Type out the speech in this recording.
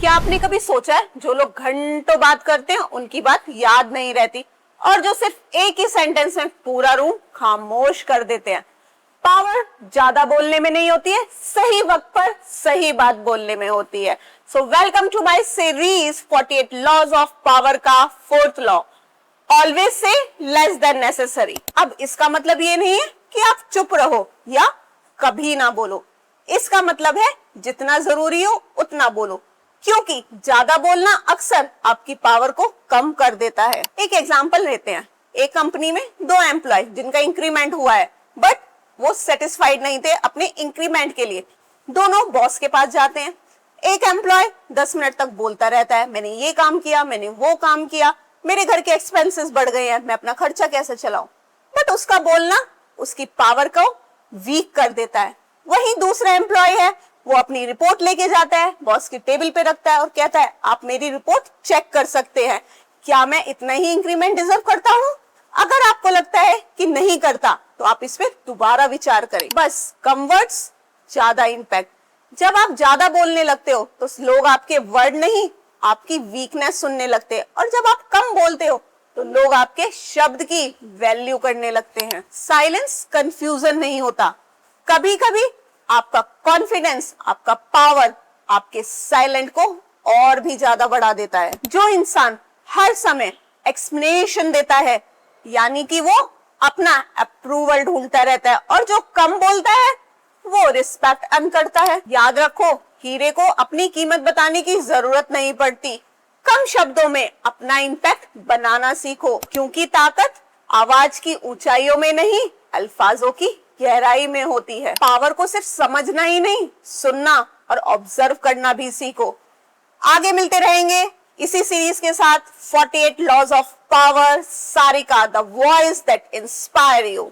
क्या आपने कभी सोचा है जो लोग घंटों बात करते हैं उनकी बात याद नहीं रहती और जो सिर्फ एक ही सेंटेंस में पूरा रूम खामोश कर देते हैं। पावर ज्यादा बोलने में नहीं होती है, सही वक्त पर सही बात बोलने में होती है। So welcome to my series 48 laws of power का fourth law, always say less than necessary. अब इसका मतलब ये नहीं है कि आप चुप रहो या कभी ना बोलो, इसका मतलब है जितना जरूरी हो उतना बोलो, क्योंकि ज्यादा बोलना अक्सर आपकी पावर को कम कर देता है। एक एग्जांपल लेते हैं, एक कंपनी में दो एम्प्लॉय जिनका इंक्रीमेंट हुआ है, बट वो सेटिस्फाइड नहीं थे अपने इंक्रीमेंट के लिए। दोनों बॉस के पास जाते हैं। एक एम्प्लॉय 10 मिनट तक बोलता रहता है, मैंने ये काम किया, मैंने वो काम किया, मेरे घर के एक्सपेंसेस बढ़ गए हैं, मैं अपना खर्चा कैसे चलाऊं। बट उसका बोलना उसकी पावर को वीक कर देता है। वही दूसरा एम्प्लॉय है, वो अपनी रिपोर्ट लेके जाता है, बॉस की टेबल पे रखता है और कहता है आप मेरी रिपोर्ट चेक कर सकते हैं, क्या मैं इतना ही इंक्रीमेंट डिजर्व करता हूँ। अगर आपको लगता है कि नहीं करता तो आप इस पे दोबारा विचार करें। बस कम वर्ड्स ज्यादा इंपैक्ट। जब आप ज्यादा बोलने लगते हो तो लोग आपके वर्ड नहीं आपकी वीकनेस सुनने लगते हैं, और जब आप कम बोलते हो तो लोग आपके शब्द की वैल्यू करने लगते हैं। साइलेंस कंफ्यूजन नहीं होता, कभी कभी आपका कॉन्फिडेंस, आपका पावर आपके साइलेंट को और भी ज्यादा बढ़ा देता है। जो इंसान हर समय एक्सप्लेनेशन देता है, यानी कि वो अपना अप्रूवल ढूंढता रहता है, और जो कम बोलता है वो रिस्पेक्ट अर्न करता है। याद रखो, हीरे को अपनी कीमत बताने की जरूरत नहीं पड़ती। कम शब्दों में अपना इम्पैक्ट बनाना सीखो, क्योंकि ताकत आवाज की ऊंचाइयों में नहीं, अल्फाजों की गहराई में होती है। पावर को सिर्फ समझना ही नहीं, सुनना और ऑब्जर्व करना भी सीखो। आगे मिलते रहेंगे इसी सीरीज के साथ। 48 laws of power, Sarika the voice that inspire you.